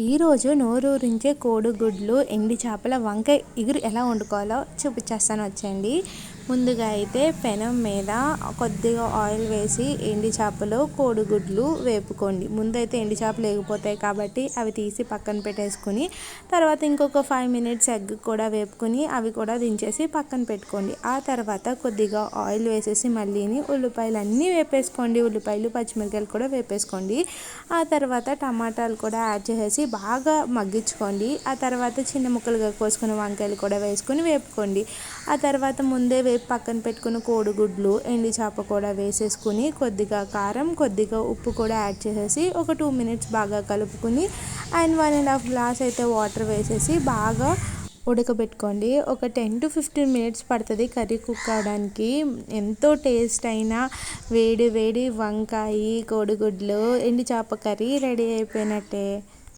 ఈరోజు నోరూరించే కోడిగుడ్లు ఎండి చేపల వంకాయ ఇగురు ఎలా వండుకోవాలో చూపించేస్తాను వచ్చేయండి. ముందుగా అయితే పెనం మీద కొద్దిగా ఆయిల్ వేసి ఎండి చేపలు కోడిగుడ్లు వేపుకోండి. ముందైతే ఎండి చేపలు వేగిపోతాయి కాబట్టి అవి తీసి పక్కన పెట్టేసుకుని తర్వాత ఇంకొక 5 మినిట్స్ ఎగ్ కూడా వేపుకొని అవి కూడా దించేసి పక్కన పెట్టుకోండి. ఆ తర్వాత కొద్దిగా ఆయిల్ వేసేసి మళ్ళీని ఉల్లిపాయలు అన్నీ వేపేసుకోండి. ఉల్లిపాయలు పచ్చిమిరకాయలు కూడా వేపేసుకోండి. ఆ తర్వాత టమాటాలు కూడా యాడ్ చేసేసి బాగా మగ్గించుకోండి. ఆ తర్వాత చిన్న ముక్కలుగా కోసుకున్న వంకాయలు కూడా వేసుకొని వేపుకోండి. ఆ తర్వాత ముందే వేపు పక్కన పెట్టుకున్న కోడిగుడ్లు ఎండి చేప కూడా వేసేసుకుని కొద్దిగా కారం కొద్దిగా ఉప్పు కూడా యాడ్ చేసేసి ఒక 2 మినిట్స్ బాగా కలుపుకుని అండ్ 1.5 గ్లాస్ అయితే వాటర్ వేసేసి బాగా ఉడకబెట్టుకోండి. ఒక 10 to 15 మినిట్స్ పడుతుంది కర్రీ కుక్ అవడానికి. ఎంతో టేస్ట్ అయిన వేడి వేడి వంకాయ కోడిగుడ్లు ఎండి చేప కర్రీ రెడీ అయిపోయినట్టే.